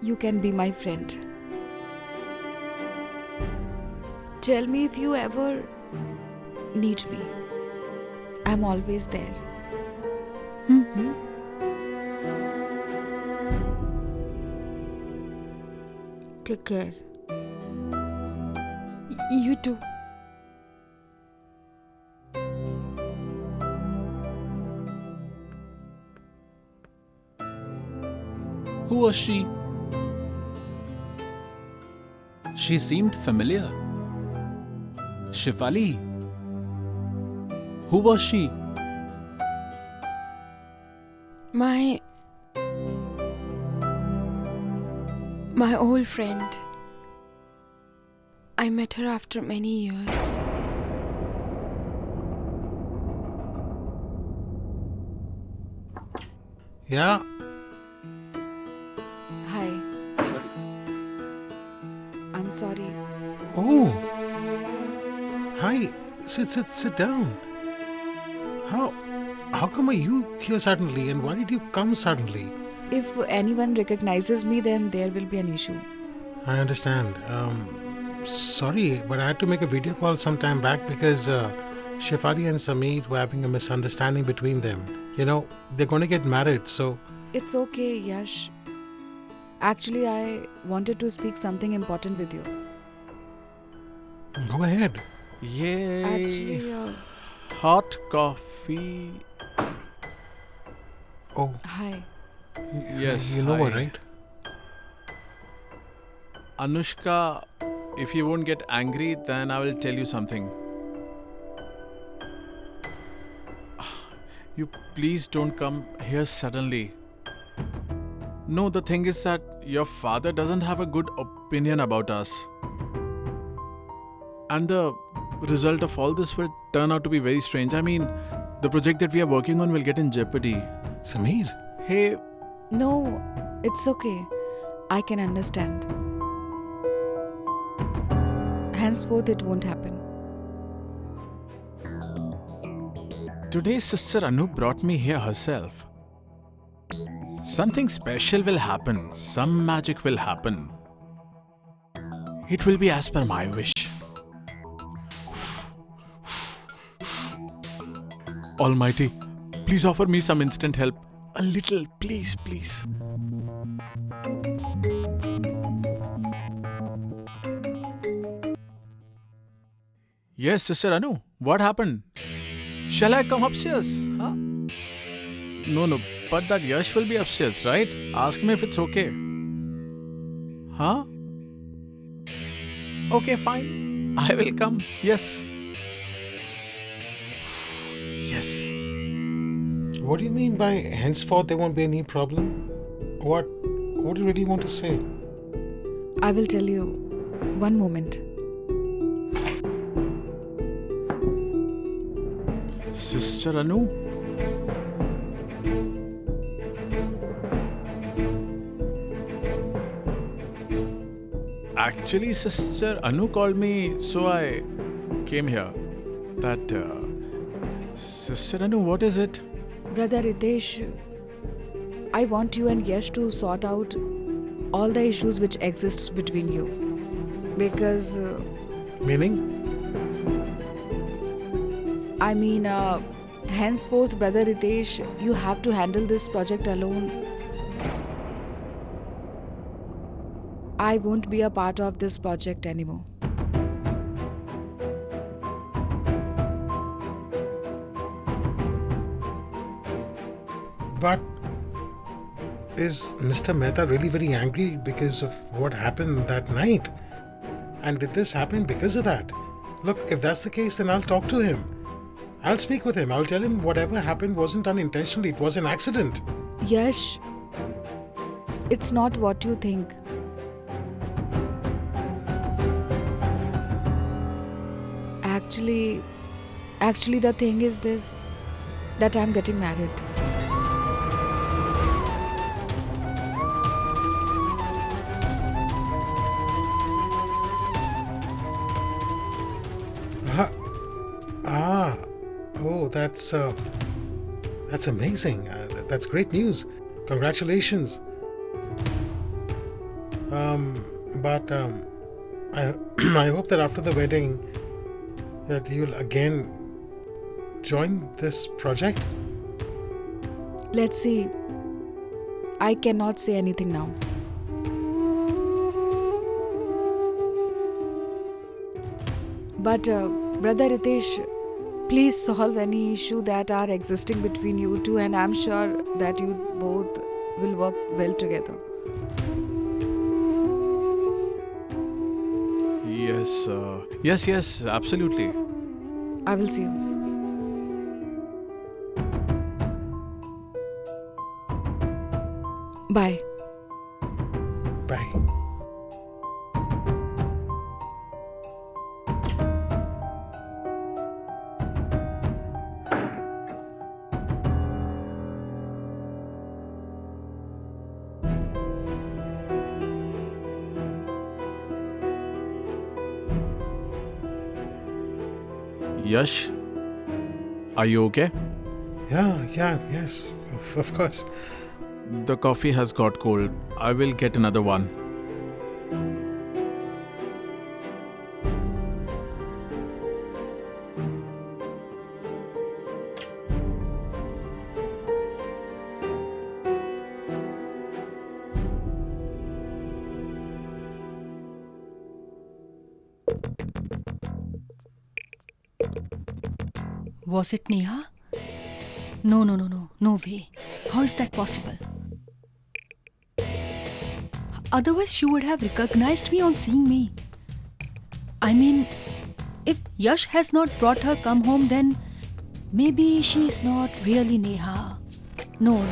you can be my friend. Tell me if you ever need me. I'm always there. Take care. You too. Who was she? She seemed familiar. Shefali. Who was she? My old friend. I met her after many years. Yeah, Hi. I'm sorry. oh, hi, sit down. How come are you here suddenly and why did you come suddenly? If anyone recognizes me, then there will be an issue. I understand. Sorry, but I had to make a video call some time back because Shefali and Sameer were having a misunderstanding between them. You know, they're going to get married, so... It's okay, Yash. Actually, I wanted to speak something important with you. Go ahead. Yay! Actually, Hot coffee. Oh, hi. Yes, you know her, hi. right? Anushka, if you won't get angry, then I will tell you something. You please don't come here suddenly. No, the thing is that your father doesn't have a good opinion about us. And the result of all this will turn out to be very strange. I mean, the project that we are working on will get in jeopardy. Sameer? Hey, No, it's okay. I can understand. Henceforth, it won't happen. today Sister Anu brought me here herself. Something special will happen. Some magic will happen. It will be as per my wish. Almighty, please offer me some instant help. A little, please, please. Yes, Sister Anu, what happened? Shall I come upstairs? Huh? No, but that Yash will be upstairs, right? Ask him if it's okay. Huh? Okay, fine. I will come. Yes. Yes. What do you mean by henceforth there won't be any problem? What do you really want to say? I will tell you. One moment. Sister Anu? Actually, Sister Anu called me, so I came here. Sister Anu, what is it? Brother Ritesh, I want you and Yash to sort out all the issues which exists between you. Because, Meaning? henceforth, Brother Ritesh, you have to handle this project alone. I won't be a part of this project anymore. But is Mr. Mehta really very angry because of what happened that night? And did this happen because of that? Look, if that's the case, then I'll talk to him. I'll speak with him. I'll tell him whatever happened wasn't done intentionally. It was an accident. Yash, it's not what you think. Actually, the thing is this, that I'm getting married. Oh, that's amazing. That's great news. Congratulations. But I I hope that after the wedding that you'll again join this project. Let's see. I cannot say anything now. But brother Ritesh, please solve any issue that are existing between you two, and I'm sure that you both will work well together. Yes, absolutely. I will see you. Bye. Bye. Yash, are you okay? Yes, of course. The coffee has got cold. I will get another one. Was it Neha? No way. How is that possible? Otherwise, she would have recognized me on seeing me. I mean, if Yash has not brought her come home, then maybe she is not really Neha. No.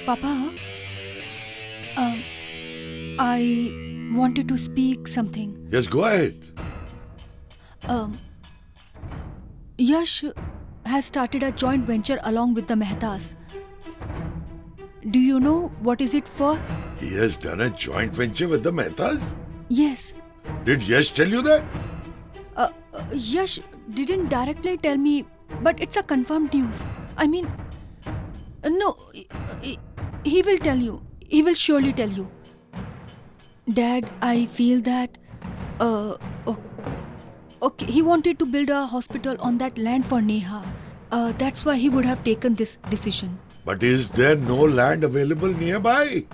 Papa, I wanted to speak something. Yes, go ahead. Yash has started a joint venture along with the Mehtas. Do you know what is it for? He has done a joint venture with the Mehtas? Yes. Did Yash tell you that? Yash didn't directly tell me, but it's a confirmed news. I mean, no, he will tell you. He will surely tell you. Dad, I feel that, okay, he wanted to build a hospital on that land for Neha. That's why he would have taken this decision. But is there no land available nearby?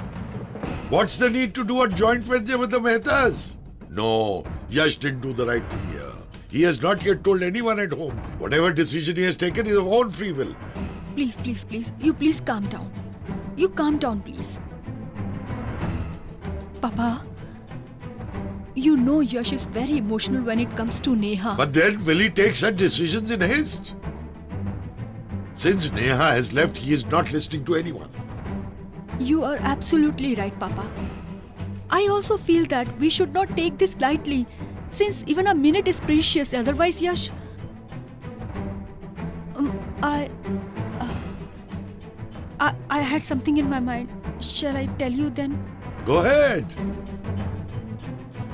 What's the need to do a joint venture with the Mehtas? No, Yash didn't do the right thing here. He has not yet told anyone at home. Whatever decision he has taken is of own free will. Please. You please calm down. You calm down, please. Papa, you know Yash is very emotional when it comes to Neha. But then will he take such decisions in haste? Since Neha has left, he is not listening to anyone. You are absolutely right, Papa. I also feel that we should not take this lightly, since even a minute is precious. Otherwise, Yash... I had something in my mind. Shall I tell you then? Go ahead.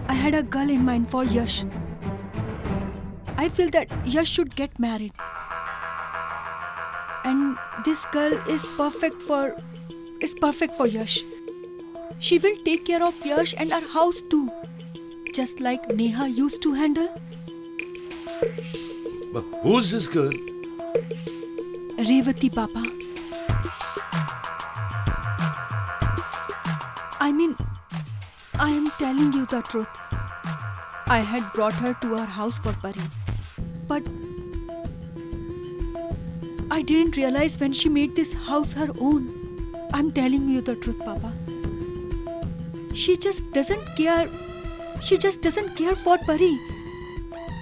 I had a girl in mind for Yash. I feel that Yash should get married. And this girl is perfect for Yash. She will take care of Yash and our house too. Just like Neha used to handle. But who's this girl? Revati, Papa. I mean, I am telling you the truth. I had brought her to our house for Pari. But I didn't realize when she made this house her own. I'm telling you the truth, Papa. She just doesn't care. She just doesn't care for Pari.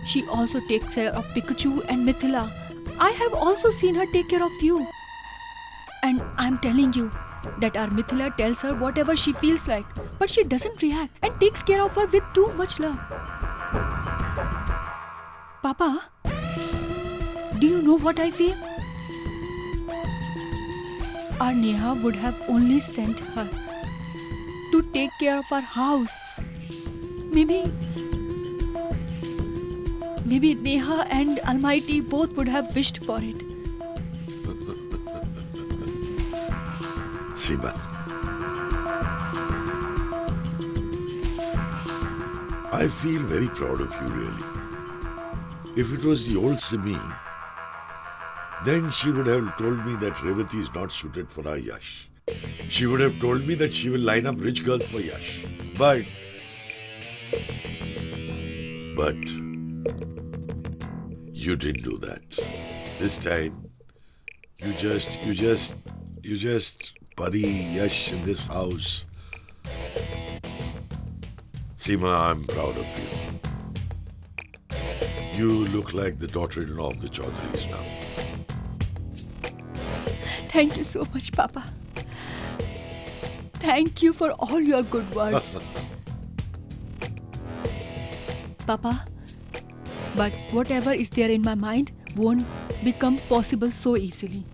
She also takes care of Pikachu and Mithila. I have also seen her take care of you. And I'm telling you that our Mithila tells her whatever she feels like, but she doesn't react and takes care of her with too much love. Papa, do you know what I feel? Our Neha would have only sent her to take care of our house. Maybe maybe Neha and Almighty both would have wished for it. Seema, I feel very proud of you, really. If it was the old Simi, then she would have told me that Revati is not suited for our Yash. She would have told me that she will line up rich girls for Yash. But you didn't do that. This time, you just Pari, Yash in this house. Seema, I'm proud of you. You look like the daughter-in-law of the Chaudharys now. Thank you so much, Papa. Thank you for all your good words. Papa, but whatever is there in my mind won't become possible so easily.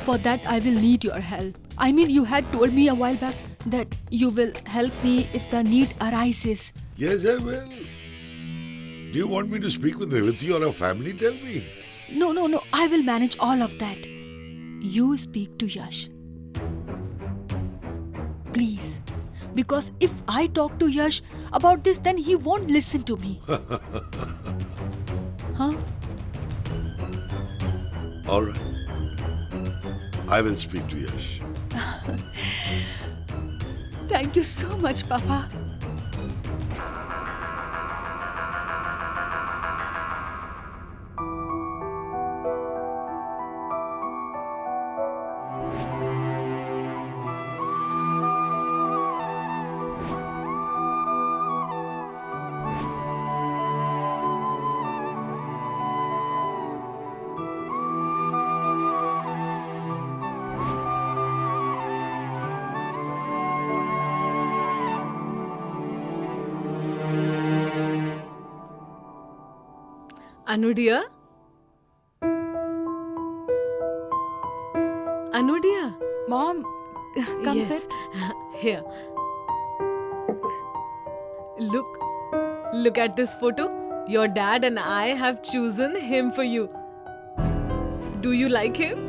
For that, I will need your help. I mean, you had told me a while back that you will help me if the need arises. Yes, I will. Do you want me to speak with Revati or her family? Tell me. No, I will manage all of that. You speak to Yash. Please. Because if I talk to Yash about this, then he won't listen to me. Huh? All right. I will speak to Yash. Thank you so much, Papa. Anu dear? Anu dear? Mom, come Yes. sit. Here. Look at this photo. Your dad and I have chosen him for you. Do you like him?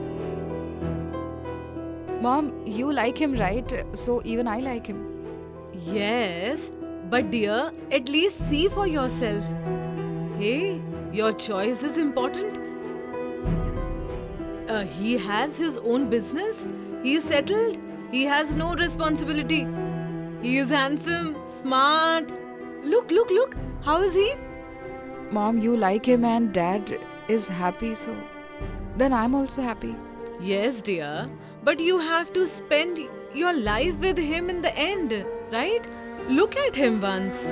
Mom, you like him, right? So even I like him. Yes, but dear, at least see for yourself. Hey, your choice is important. He has his own business. He is settled. He has no responsibility. He is handsome, smart. Look. How is he? Mom, you like him and Dad is happy, so then I'm also happy. Yes, dear. But you have to spend your life with him in the end, right? Look at him once.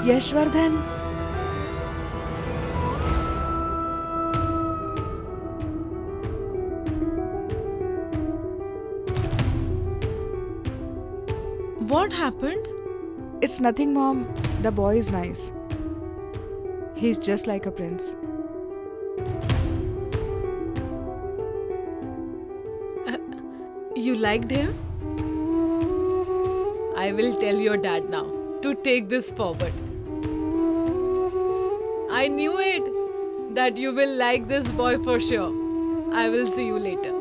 Yashwardhan. What happened? It's nothing, Mom. The boy is nice. He's just like a prince. You liked him? I will tell your dad now to take this forward. I knew it that you will like this boy for sure. I will see you later.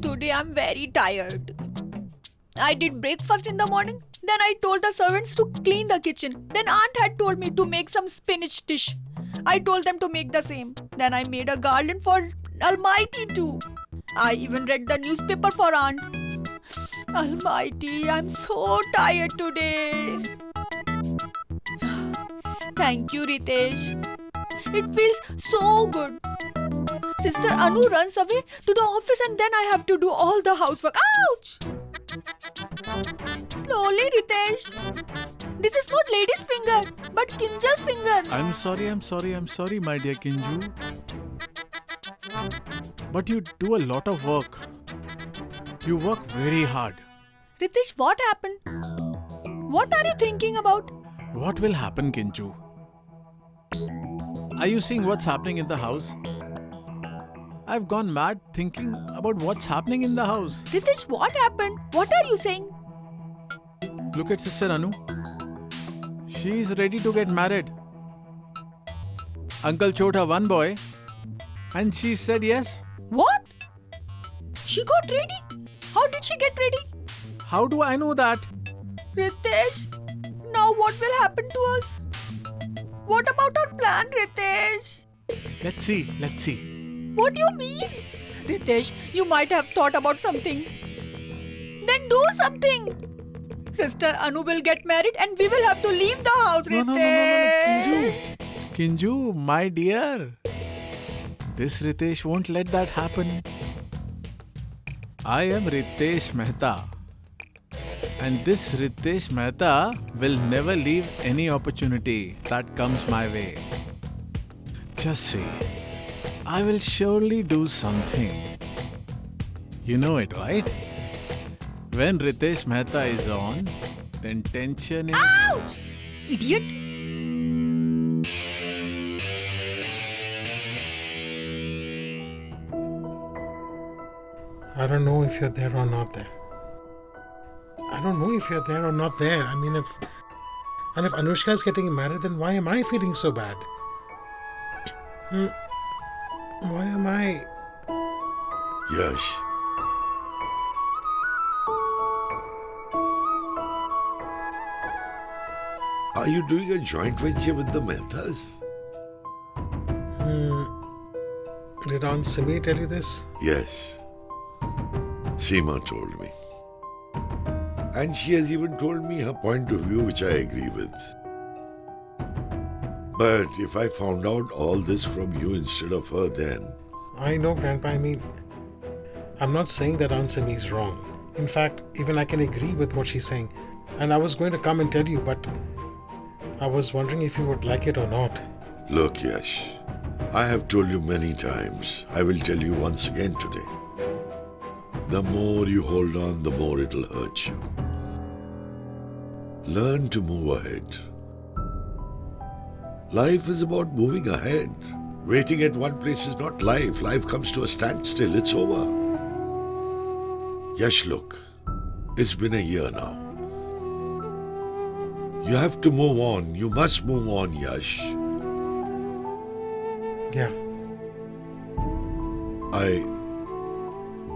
Today I'm very tired. I did breakfast in the morning. Then I told the servants to clean the kitchen. Then Aunt had told me to make some spinach dish. I told them to make the same. Then I made a garland for Almighty too. I even read the newspaper for Aunt. Almighty, I'm so tired today. Thank you, Ritesh. It feels so good. Sister Anu runs away to the office and then I have to do all the housework. Ouch! Slowly, Ritesh. This is not lady's finger, but Kinjal's finger. I'm sorry, my dear Kinju. But you do a lot of work. You work very hard. Ritesh, what happened? What are you thinking about? What will happen, Kinju? Are you seeing what's happening in the house? I've gone mad thinking about what's happening in the house. Ritesh, what happened? What are you saying? Look at Sister Anu. She's ready to get married. Uncle showed her one boy and she said yes. What? She got ready? How did she get ready? How do I know that? Ritesh, now what will happen to us? What about our plan, Ritesh? Let's see. What do you mean? Ritesh, you might have thought about something. Then do something. Sister Anu will get married and we will have to leave the house, Ritesh. No. Kinju, my dear. This Ritesh won't let that happen. I am Ritesh Mehta. And this Ritesh Mehta will never leave any opportunity that comes my way. Just see. I will surely do something. You know it, right? When Ritesh Mehta is on, then tension is... Ouch! Idiot! I don't know if you're there or not there. I don't know if you're there or not there. I mean, if Anushka is getting married, then why am I feeling so bad? Why am I... Yash. Are you doing a joint venture with the Mehtas? Did Aunt Simi tell you this? Yes. Seema told me. And she has even told me her point of view, which I agree with. But if I found out all this from you instead of her, then... I know, Grandpa. I mean, I'm not saying that Aunt Simi is wrong. In fact, even I can agree with what she's saying. And I was going to come and tell you, but I was wondering if you would like it or not. Look, Yash, I have told you many times. I will tell you once again today. The more you hold on, the more it'll hurt you. Learn to move ahead. Life is about moving ahead. Waiting at one place is not life. Life comes to a standstill. It's over. Yash, look. It's been a year now. You have to move on. You must move on, Yash. Yeah. I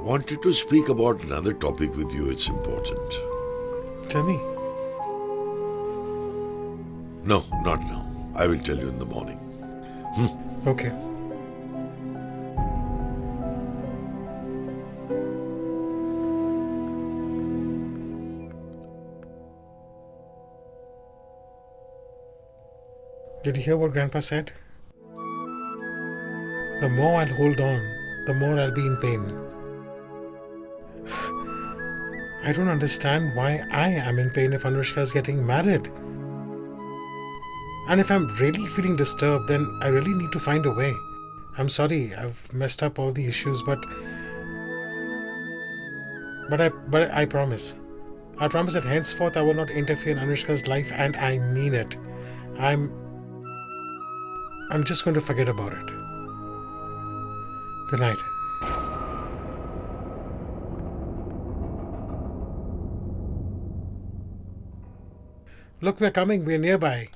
wanted to speak about another topic with you. It's important. Tell me. No, not now. I will tell you in the morning. Okay. Did you hear what Grandpa said? The more I'll hold on, the more I'll be in pain. I don't understand why I am in pain if Anushka is getting married. And if I'm really feeling disturbed, then I really need to find a way. I'm sorry, I've messed up all the issues, but I promise. I promise that henceforth I will not interfere in Anushka's life, and I mean it. I'm just going to forget about it. Good night. Look, we're coming. We're nearby.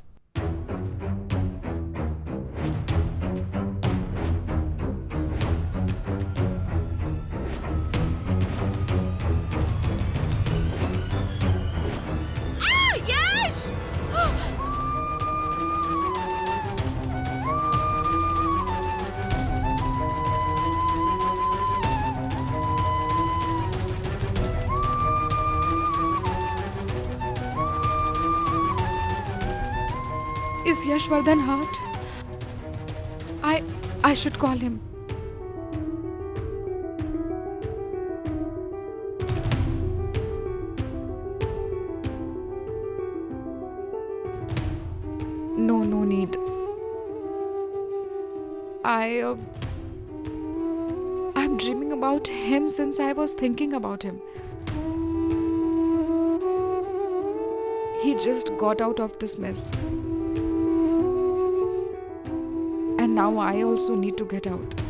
Is Yashvardhan hurt? I should call him. No, no need. I'm dreaming about him since I was thinking about him. He just got out of this mess. And now I also need to get out.